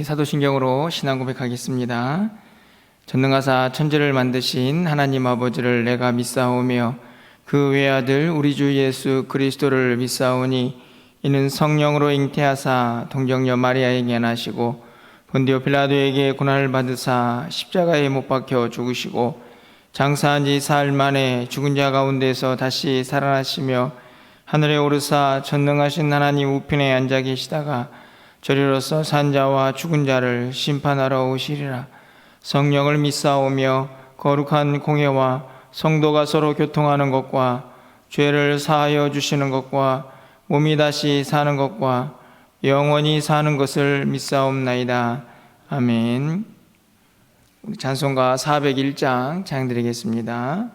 우리 사도신경으로 신앙 고백하겠습니다. 전능하사 천지를 만드신 하나님 아버지를 내가 믿사오며 그 외아들 우리 주 예수 그리스도를 믿사오니 이는 성령으로 잉태하사 동정녀 마리아에게 나시고 본디오 빌라도에게 고난을 받으사 십자가에 못 박혀 죽으시고 장사한 지 사흘 만에 죽은 자 가운데서 다시 살아나시며 하늘에 오르사 전능하신 하나님 우편에 앉아 계시다가 저리로서 산자와 죽은 자를 심판하러 오시리라. 성령을 믿사오며 거룩한 공회와 성도가 서로 교통하는 것과 죄를 사하여 주시는 것과 몸이 다시 사는 것과 영원히 사는 것을 믿사옵나이다. 아멘. 우리 찬송가 401장 찬양드리겠습니다.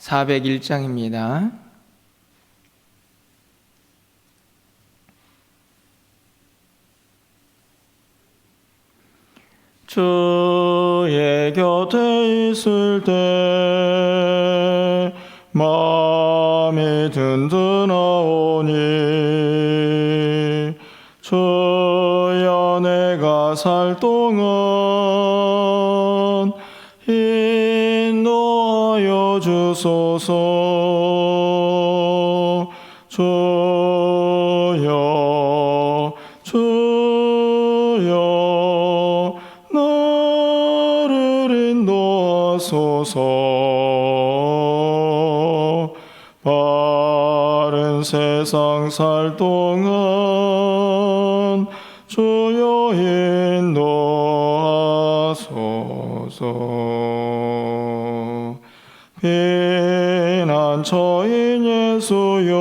(401장입니다) 주의 곁에 있을 때 마음이 든든하오니 주여 내가 살 동안 인도하여 주소서. 주여 주여 나를 인도하소서. 바른 세상 살 동안 주여 인도하소서. 피난처인 예수여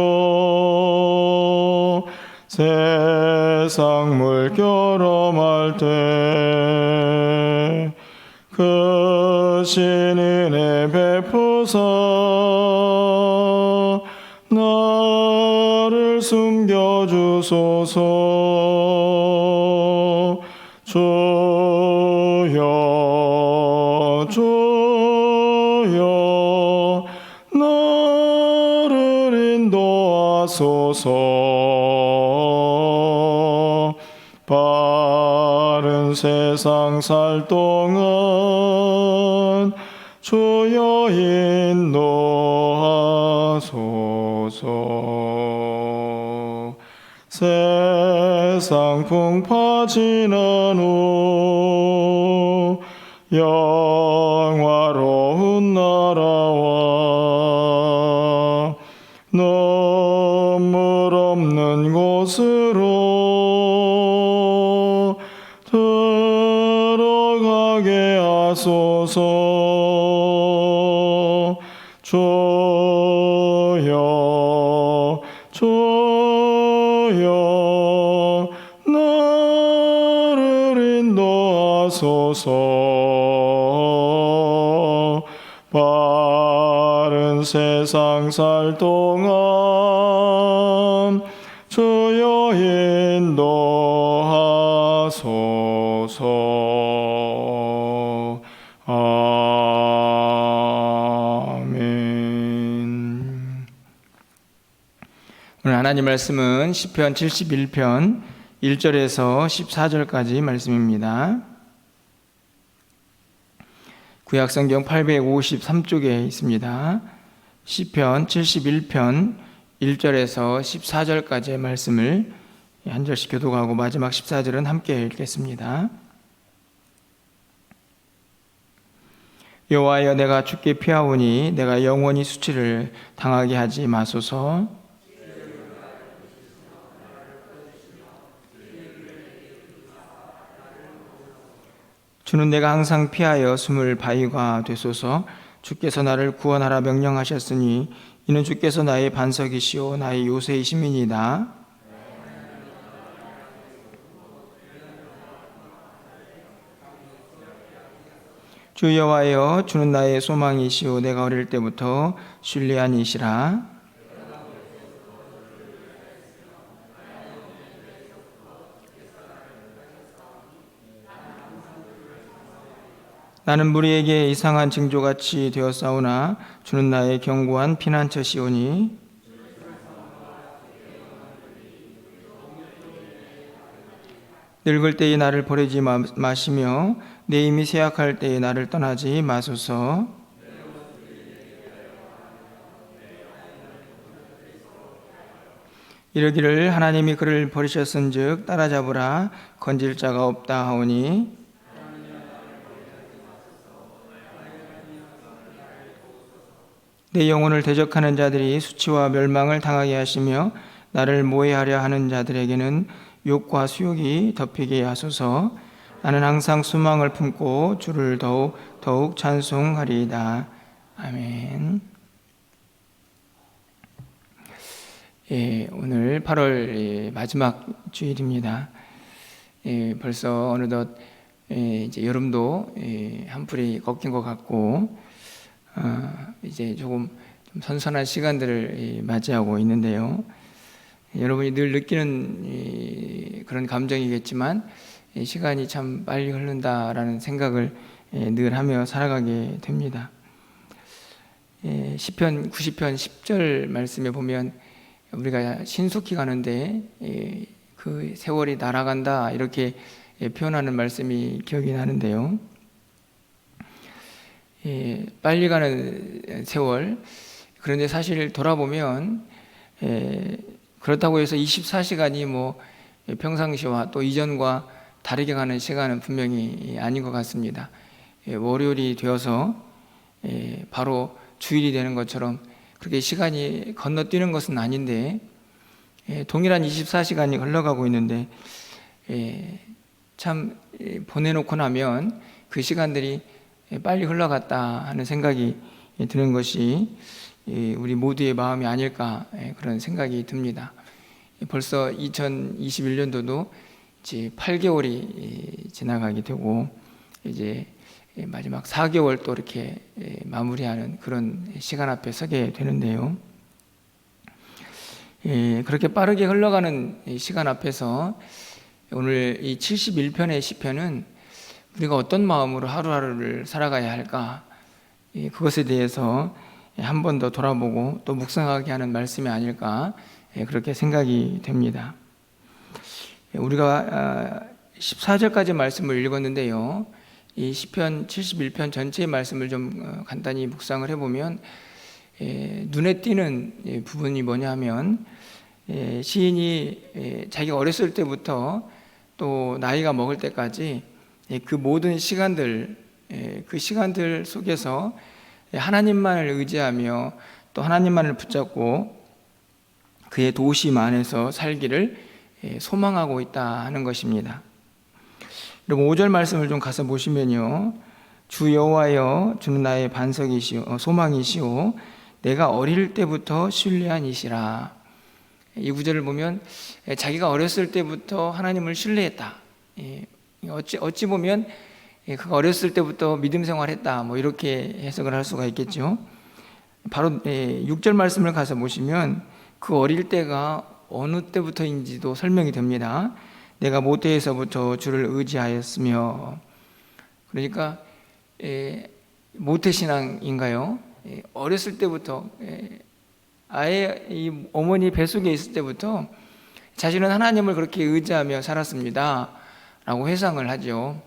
세상 물결험할 때 크신 은혜 베푸사 나를 숨겨주소서. 주여 주여 나를 인도하소서. 바른 세상 살 동안 주여 인도하소서. 세상 풍파 지난 후 영화로운 나라와 눈물 없는 곳으로 들어가게 하소서. 주여 주여 나를 인도하소서. 바른 세상 살 동안 주여 인도하소서. 아멘. 오늘 하나님 말씀은 시편 71편 1절에서 14절까지 말씀입니다. 구약성경 853쪽에 있습니다. 시편 71편 1절에서 14절까지의 말씀을 한 절씩 교독하고 마지막 14절은 함께 읽겠습니다. 여호와여 내가 주께 피하오니 내가 영원히 수치를 당하게 하지 마소서. 주는 내가 항상 피하여 숨을 바위가 되소서. 주께서 나를 구원하라 명령하셨으니 이는 주께서 나의 반석이시오 나의 요새이심이니이다. 주 여호와여 주는 나의 소망이시오 내가 어릴 때부터 신뢰한 이시라. 나는 무리에게 이상한 징조같이 되었사오나 주는 나의 견고한 피난처시오니 늙을 때에 나를 버리지 마시며 내 힘이 쇠약할 때에 나를 떠나지 마소서. 이르기를 하나님이 그를 버리셨은즉 따라잡으라 건질 자가 없다 하오니 내 영혼을 대적하는 자들이 수치와 멸망을 당하게 하시며 나를 모해하려 하는 자들에게는 욕과 수욕이 덮이게 하소서. 나는 항상 소망을 품고 주를 더욱 찬송하리이다. 아멘. 오늘 8월 마지막 주일입니다. 벌써 어느덧 이제 여름도 한풀이 꺾인 것 같고 이제 조금 좀 선선한 시간들을 맞이하고 있는데요. 여러분이 늘 느끼는 그런 감정이겠지만 시간이 참 빨리 흐른다라는 생각을 늘 하며 살아가게 됩니다. 시편 90편 10절 말씀에 보면 우리가 신속히 가는데 그 세월이 날아간다 이렇게 표현하는 말씀이 기억이 나는데요. 빨리 가는 세월, 그런데 사실 돌아보면 그렇다고 해서 24시간이 뭐 평상시와 또 이전과 다르게 가는 시간은 분명히 아닌 것 같습니다. 월요일이 되어서 바로 주일이 되는 것처럼 그렇게 시간이 건너뛰는 것은 아닌데 동일한 24시간이 흘러가고 있는데 참 보내놓고 나면 그 시간들이 빨리 흘러갔다 하는 생각이 드는 것이 우리 모두의 마음이 아닐까 그런 생각이 듭니다. 벌써 2021년도도 이제 8개월이 지나가게 되고 이제 마지막 4개월 또 이렇게 마무리하는 그런 시간 앞에 서게 되는데요. 그렇게 빠르게 흘러가는 시간 앞에서 오늘 이 71편의 시편은 우리가 어떤 마음으로 하루하루를 살아가야 할까, 그것에 대해서 한 번 더 돌아보고 또 묵상하게 하는 말씀이 아닐까 그렇게 생각이 됩니다. 우리가 14절까지 말씀을 읽었는데요. 이 시편 71편 전체의 말씀을 좀 간단히 묵상을 해보면 눈에 띄는 부분이 뭐냐 하면 시인이 자기가 어렸을 때부터 또 나이가 먹을 때까지 그 모든 시간들, 그 시간들 속에서 하나님만을 의지하며 또 하나님만을 붙잡고 그의 도우심 안에서 살기를 소망하고 있다 하는 것입니다. 그리고 5절 말씀을 좀 가서 보시면요, 주 여호와여 주는 나의 반석이시오 소망이시오 내가 어릴 때부터 신뢰한 이시라. 이 구절을 보면 자기가 어렸을 때부터 하나님을 신뢰했다, 어찌 보면 그가 어렸을 때부터 믿음 생활했다 뭐 이렇게 해석을 할 수가 있겠죠. 바로 6절 말씀을 가서 보시면 그 어릴 때가 어느 때부터인지도 설명이 됩니다. 내가 모태에서부터 주를 의지하였으며, 그러니까 모태신앙인가요? 어렸을 때부터 아예 이 어머니 뱃속에 있을 때부터 자신은 하나님을 그렇게 의지하며 살았습니다 라고 회상을 하죠.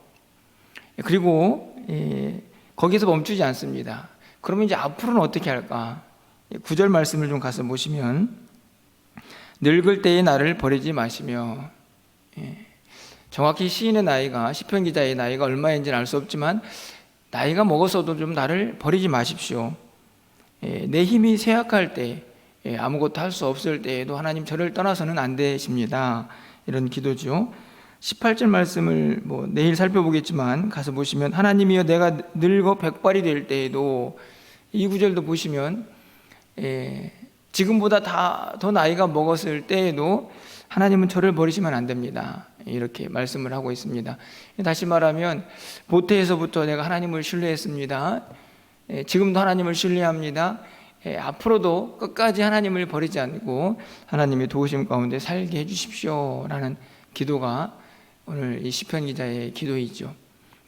그리고 거기서 멈추지 않습니다. 그러면 이제 앞으로는 어떻게 할까? 9절 말씀을 좀 가서 보시면 늙을 때에 나를 버리지 마시며, 정확히 시인의 나이가, 시편 기자의 나이가 얼마인지는 알 수 없지만 나이가 먹어서도 좀 나를 버리지 마십시오. 내 힘이 쇠약할 때, 아무것도 할 수 없을 때에도 하나님 저를 떠나서는 안 되십니다. 이런 기도죠. 18절 말씀을 뭐 내일 살펴보겠지만 가서 보시면 하나님이여 내가 늙어 백발이 될 때에도, 이 구절도 보시면 지금보다 더 나이가 먹었을 때에도 하나님은 저를 버리시면 안 됩니다. 이렇게 말씀을 하고 있습니다. 다시 말하면 모태에서부터 내가 하나님을 신뢰했습니다. 지금도 하나님을 신뢰합니다. 앞으로도 끝까지 하나님을 버리지 않고 하나님의 도우심 가운데 살게 해주십시오 라는 기도가 오늘 이 시편 기자의 기도이죠.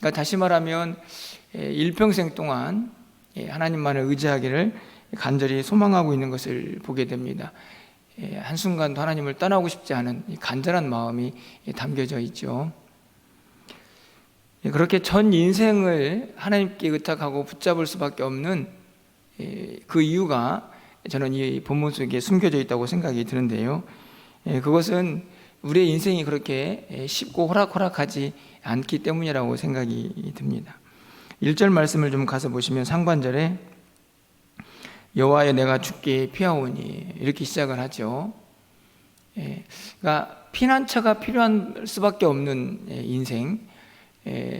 그러니까 다시 말하면 일평생 동안 하나님만을 의지하기를 간절히 소망하고 있는 것을 보게 됩니다. 한순간도 하나님을 떠나고 싶지 않은 간절한 마음이 담겨져 있죠. 그렇게 전 인생을 하나님께 의탁하고 붙잡을 수밖에 없는 그 이유가 저는 이 본문 속에 숨겨져 있다고 생각이 드는데요. 그것은 우리의 인생이 그렇게 쉽고 호락호락하지 않기 때문이라고 생각이 듭니다. 1절 말씀을 좀 가서 보시면 상반절에 여호와여 내가 주께 피하오니 이렇게 시작을 하죠. 그러니까 피난처가 필요한 수밖에 없는 인생.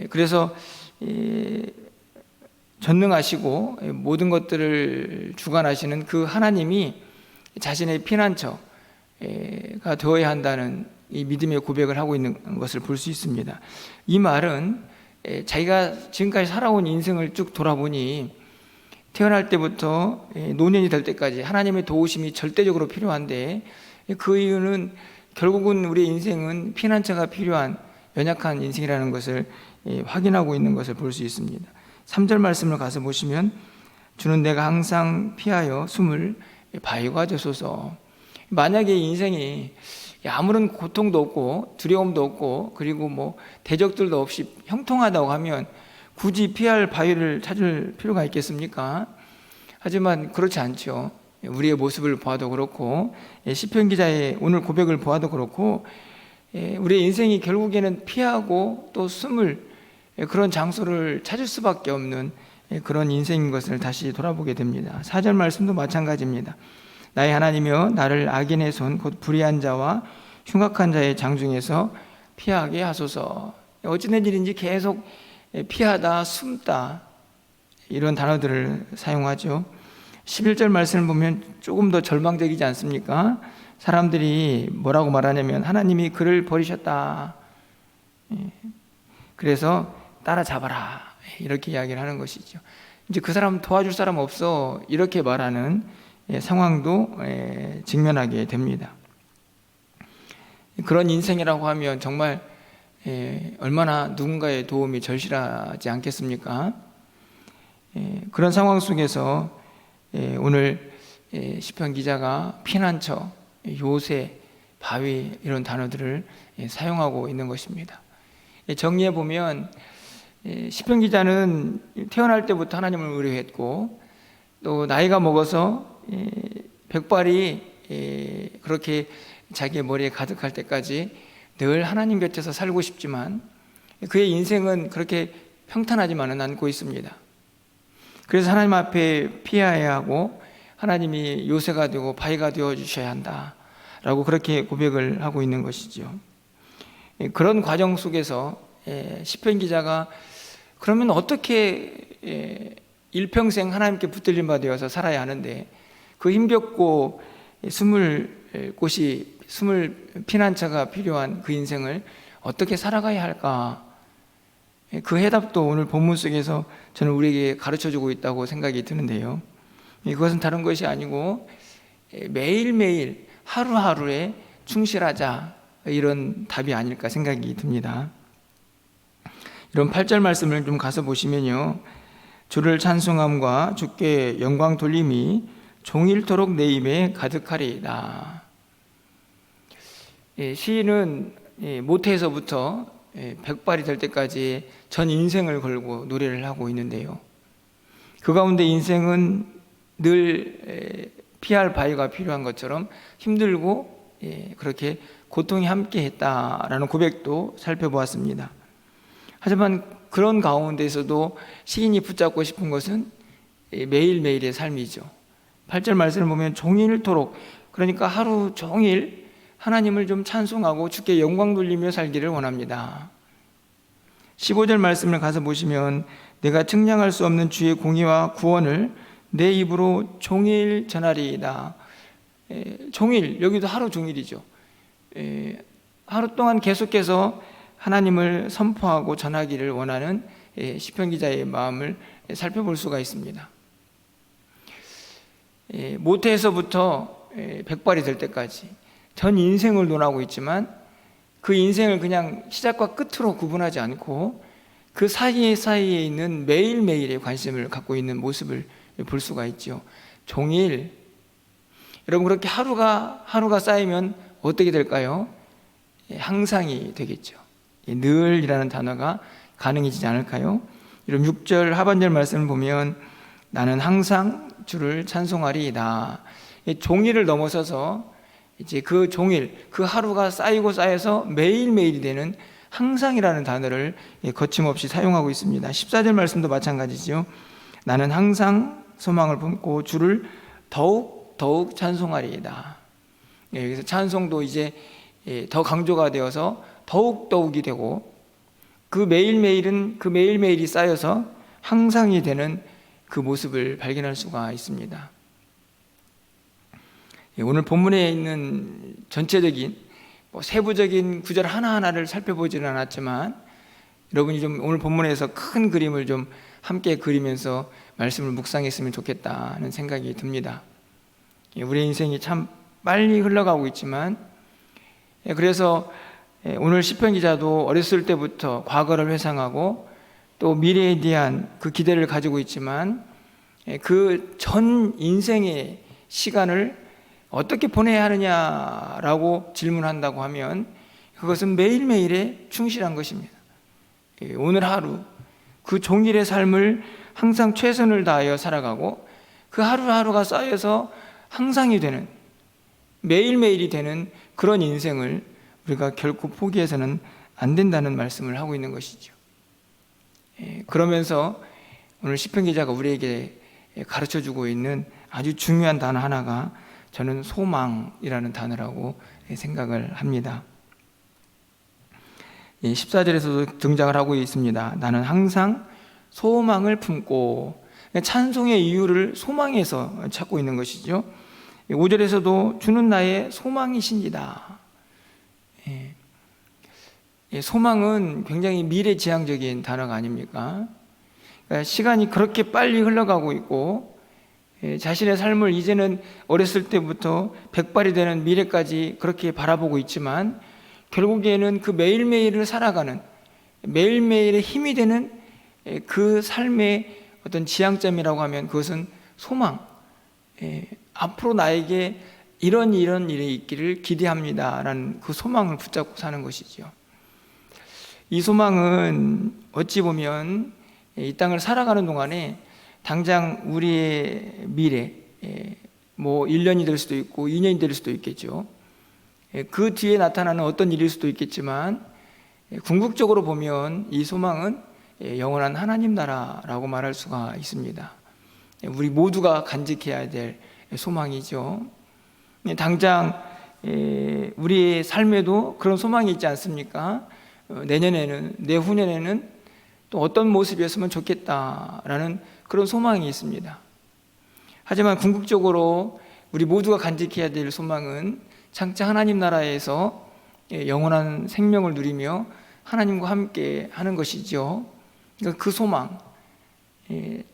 그래서 전능하시고 모든 것들을 주관하시는 그 하나님이 자신의 피난처가 되어야 한다는 이 믿음의 고백을 하고 있는 것을 볼 수 있습니다. 이 말은 자기가 지금까지 살아온 인생을 쭉 돌아보니 태어날 때부터 노년이 될 때까지 하나님의 도우심이 절대적으로 필요한데, 그 이유는 결국은 우리의 인생은 피난처가 필요한 연약한 인생이라는 것을 확인하고 있는 것을 볼 수 있습니다. 3절 말씀을 가서 보시면 주는 내가 항상 피하여 숨을 바위가 되소서. 만약에 인생이 아무런 고통도 없고 두려움도 없고 그리고 뭐 대적들도 없이 형통하다고 하면 굳이 피할 바위를 찾을 필요가 있겠습니까? 하지만 그렇지 않죠. 우리의 모습을 보아도 그렇고 시편 기자의 오늘 고백을 보아도 그렇고 우리의 인생이 결국에는 피하고 또 숨을 그런 장소를 찾을 수밖에 없는 그런 인생인 것을 다시 돌아보게 됩니다. 4절 말씀도 마찬가지입니다. 나의 하나님이여 나를 악인의 손 곧 불의한 자와 흉악한 자의 장중에서 피하게 하소서. 어찌된 일인지 계속 피하다 숨다 이런 단어들을 사용하죠. 11절 말씀을 보면 조금 더 절망적이지 않습니까? 사람들이 뭐라고 말하냐면 하나님이 그를 버리셨다, 그래서 따라잡아라, 이렇게 이야기를 하는 것이죠. 이제 그 사람 도와줄 사람 없어, 이렇게 말하는 상황도 직면하게 됩니다. 그런 인생이라고 하면 정말 얼마나 누군가의 도움이 절실하지 않겠습니까? 그런 상황 속에서 오늘 시편 기자가 피난처, 요새, 바위 이런 단어들을 사용하고 있는 것입니다. 정리해 보면 시편 기자는 태어날 때부터 하나님을 의뢰했고 또 나이가 먹어서 백발이 그렇게 자기의 머리에 가득할 때까지 늘 하나님 곁에서 살고 싶지만 그의 인생은 그렇게 평탄하지만은 않고 있습니다. 그래서 하나님 앞에 피해야 하고 하나님이 요새가 되고 바위가 되어 주셔야 한다라고 그렇게 고백을 하고 있는 것이죠. 그런 과정 속에서 시편 기자가 그러면 어떻게 일평생 하나님께 붙들림 받아서 살아야 하는데 그 힘겹고 숨을 피난처가 필요한 그 인생을 어떻게 살아가야 할까? 그 해답도 오늘 본문 속에서 저는 우리에게 가르쳐주고 있다고 생각이 드는데요. 그것은 다른 것이 아니고 매일매일 하루하루에 충실하자, 이런 답이 아닐까 생각이 듭니다. 이런 8절 말씀을 좀 가서 보시면요, 주를 찬송함과 주께 영광 돌림이 종일토록 내 입에 가득하리이다. 시인은 모태에서부터 백발이 될 때까지 전 인생을 걸고 노래를 하고 있는데요, 그 가운데 인생은 늘 피할 바위가 필요한 것처럼 힘들고 그렇게 고통이 함께했다라는 고백도 살펴보았습니다. 하지만 그런 가운데서도 시인이 붙잡고 싶은 것은 매일매일의 삶이죠. 8절 말씀을 보면 종일토록, 그러니까 하루 종일 하나님을 좀 찬송하고 주께 영광 돌리며 살기를 원합니다. 15절 말씀을 가서 보시면 내가 측량할 수 없는 주의 공의와 구원을 내 입으로 종일 전하리이다. 종일, 여기도 하루 종일이죠. 하루 동안 계속해서 하나님을 선포하고 전하기를 원하는 시편 기자의 마음을 살펴볼 수가 있습니다. 모태에서부터 백발이 될 때까지 전 인생을 논하고 있지만 그 인생을 그냥 시작과 끝으로 구분하지 않고 그 사이에 있는 매일매일의 관심을 갖고 있는 모습을 볼 수가 있죠. 종일, 여러분, 그렇게 하루가 쌓이면 어떻게 될까요? 항상이 되겠죠. 늘이라는 단어가 가능해지지 않을까요? 여러분, 6절 하반절 말씀을 보면 나는 항상 주를 찬송하리이다. 종일을 넘어서서 이제 그 종일, 그 하루가 쌓여서 매일매일이 되는 항상이라는 단어를 거침없이 사용하고 있습니다. 14절 말씀도 마찬가지죠. 나는 항상 소망을 품고 주를 더욱 찬송하리이다. 여기서 찬송도 이제 더 강조가 되어서 더욱이 되고, 그 매일매일이 쌓여서 항상이 되는 그 모습을 발견할 수가 있습니다. 오늘 본문에 있는 전체적인 세부적인 구절 하나하나를 살펴보지는 않았지만, 여러분이 좀 오늘 본문에서 큰 그림을 좀 함께 그리면서 말씀을 묵상했으면 좋겠다는 생각이 듭니다. 우리 인생이 참 빨리 흘러가고 있지만, 그래서 오늘 시편 기자도 어렸을 때부터 과거를 회상하고 또 미래에 대한 그 기대를 가지고 있지만, 그 전 인생의 시간을 어떻게 보내야 하느냐라고 질문한다고 하면 그것은 매일매일에 충실한 것입니다. 오늘 하루, 그 종일의 삶을 항상 최선을 다하여 살아가고, 그 하루하루가 쌓여서 항상이 되는, 매일매일이 되는 그런 인생을 우리가 결코 포기해서는 안 된다는 말씀을 하고 있는 것이죠. 그러면서 오늘 시편 기자가 우리에게 가르쳐주고 있는 아주 중요한 단어 하나가 저는 소망이라는 단어라고 생각을 합니다. 14절에서도 등장을 하고 있습니다. 나는 항상 소망을 품고, 찬송의 이유를 소망에서 찾고 있는 것이죠. 5절에서도 주는 나의 소망이십니다. 소망은 굉장히 미래지향적인 단어가 아닙니까? 그러니까 시간이 그렇게 빨리 흘러가고 있고, 자신의 삶을 이제는 어렸을 때부터 백발이 되는 미래까지 그렇게 바라보고 있지만, 결국에는 그 매일매일을 살아가는, 매일매일의 힘이 되는 그 삶의 어떤 지향점이라고 하면 그것은 소망, 앞으로 나에게 이런 일이 있기를 기대합니다 라는 그 소망을 붙잡고 사는 것이죠. 이 소망은 어찌 보면 이 땅을 살아가는 동안에 당장 우리의 미래, 1년이 될 수도 있고 2년이 될 수도 있겠죠. 그 뒤에 나타나는 어떤 일일 수도 있겠지만, 궁극적으로 보면 이 소망은 영원한 하나님 나라라고 말할 수가 있습니다. 우리 모두가 간직해야 될 소망이죠. 당장 우리의 삶에도 그런 소망이 있지 않습니까? 내년에는, 내후년에는 또 어떤 모습이었으면 좋겠다라는 그런 소망이 있습니다. 하지만 궁극적으로 우리 모두가 간직해야 될 소망은 장차 하나님 나라에서 영원한 생명을 누리며 하나님과 함께 하는 것이죠. 그러니까 그 소망,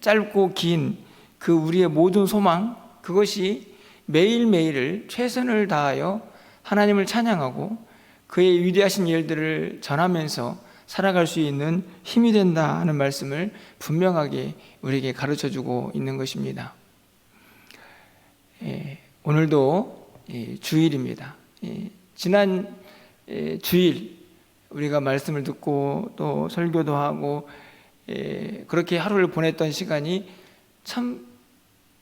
짧고 긴 그 우리의 모든 소망, 그것이 매일매일을 최선을 다하여 하나님을 찬양하고 그의 위대하신 일들을 전하면서 살아갈 수 있는 힘이 된다 하는 말씀을 분명하게 우리에게 가르쳐주고 있는 것입니다. 오늘도 주일입니다. 지난 주일 우리가 말씀을 듣고 또 설교도 하고 그렇게 하루를 보냈던 시간이 참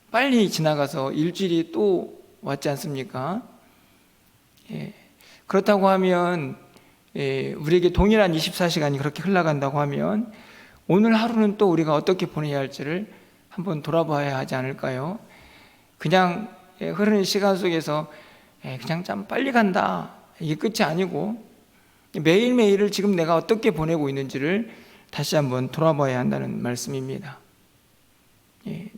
빨리 지나가서 일주일이 또 왔지 않습니까? 그렇다고 하면 우리에게 동일한 24시간이 그렇게 흘러간다고 하면 오늘 하루는 또 우리가 어떻게 보내야 할지를 한번 돌아봐야 하지 않을까요? 그냥 흐르는 시간 속에서 그냥 참 빨리 간다, 이게 끝이 아니고 매일매일을 지금 내가 어떻게 보내고 있는지를 다시 한번 돌아봐야 한다는 말씀입니다.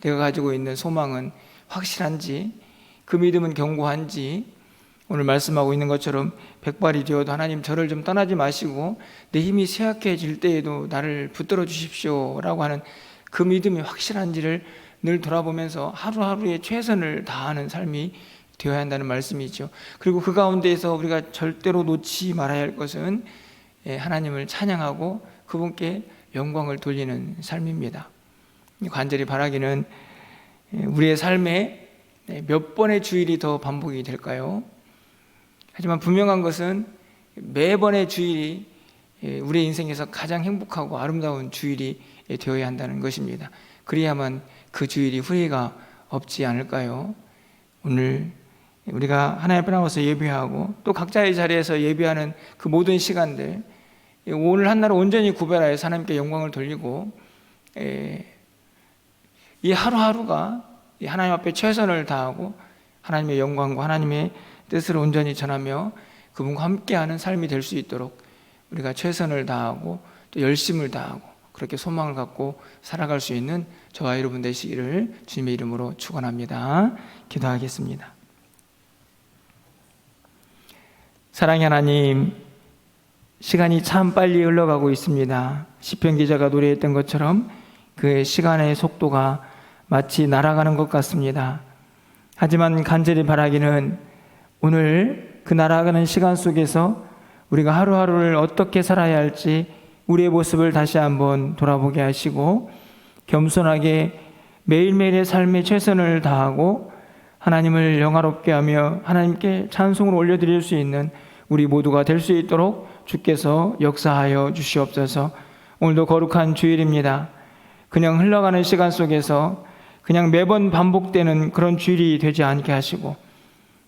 내가 가지고 있는 소망은 확실한지, 그 믿음은 견고한지, 오늘 말씀하고 있는 것처럼 백발이 되어도 하나님 저를 좀 떠나지 마시고 내 힘이 쇠약해질 때에도 나를 붙들어 주십시오 라고 하는 그 믿음이 확실한지를 늘 돌아보면서 하루하루에 최선을 다하는 삶이 되어야 한다는 말씀이죠. 그리고 그 가운데에서 우리가 절대로 놓지 말아야 할 것은 하나님을 찬양하고 그분께 영광을 돌리는 삶입니다. 간절히 바라기는 우리의 삶에 몇 번의 주일이 더 반복이 될까요? 하지만 분명한 것은 매번의 주일이 우리의 인생에서 가장 행복하고 아름다운 주일이 되어야 한다는 것입니다. 그래야만 그 주일이 후회가 없지 않을까요? 오늘 우리가 하나님 앞에 나와서 예배하고 또 각자의 자리에서 예배하는 그 모든 시간들, 오늘 한날을 온전히 구별하여서 하나님께 영광을 돌리고 이 하루하루가 하나님 앞에 최선을 다하고 하나님의 영광과 하나님의 뜻을 온전히 전하며 그분과 함께하는 삶이 될 수 있도록 우리가 최선을 다하고 또 열심을 다하고 그렇게 소망을 갖고 살아갈 수 있는 저와 여러분 되시기를 주님의 이름으로 축원합니다. 기도하겠습니다. 사랑의 하나님, 시간이 참 빨리 흘러가고 있습니다. 시편 기자가 노래했던 것처럼 그 시간의 속도가 마치 날아가는 것 같습니다. 하지만 간절히 바라기는 오늘 그 날아가는 시간 속에서 우리가 하루하루를 어떻게 살아야 할지 우리의 모습을 다시 한번 돌아보게 하시고 겸손하게 매일매일의 삶에 최선을 다하고 하나님을 영화롭게 하며 하나님께 찬송을 올려드릴 수 있는 우리 모두가 될 수 있도록 주께서 역사하여 주시옵소서. 오늘도 거룩한 주일입니다. 그냥 흘러가는 시간 속에서 그냥 매번 반복되는 그런 주일이 되지 않게 하시고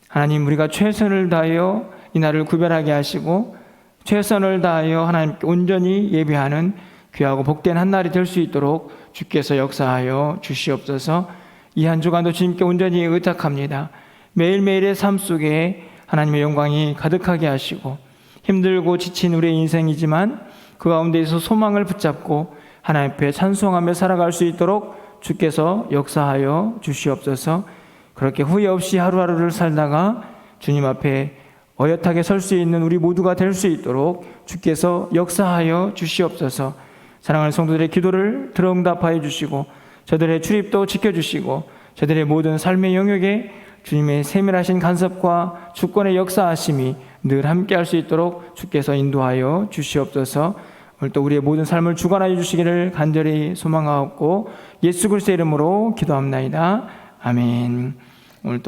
하나님, 우리가 최선을 다하여 이 날을 구별하게 하시고 최선을 다하여 하나님께 온전히 예배하는 귀하고 복된 한 날이 될 수 있도록 주께서 역사하여 주시옵소서. 이 한 주간도 주님께 온전히 의탁합니다. 매일매일의 삶 속에 하나님의 영광이 가득하게 하시고 힘들고 지친 우리의 인생이지만 그 가운데에서 소망을 붙잡고 하나님 앞에 찬송하며 살아갈 수 있도록 주께서 역사하여 주시옵소서. 그렇게 후회 없이 하루하루를 살다가 주님 앞에 어엿하게 설 수 있는 우리 모두가 될 수 있도록 주께서 역사하여 주시옵소서. 사랑하는 성도들의 기도를 들어응답하여 주시고 저들의 출입도 지켜주시고 저들의 모든 삶의 영역에 주님의 세밀하신 간섭과 주권의 역사하심이 늘 함께 할 수 있도록 주께서 인도하여 주시옵소서. 오늘 또 우리의 모든 삶을 주관하여 주시기를 간절히 소망하옵고 예수 그리스도의 이름으로 기도합나이다. 아멘. 오늘 또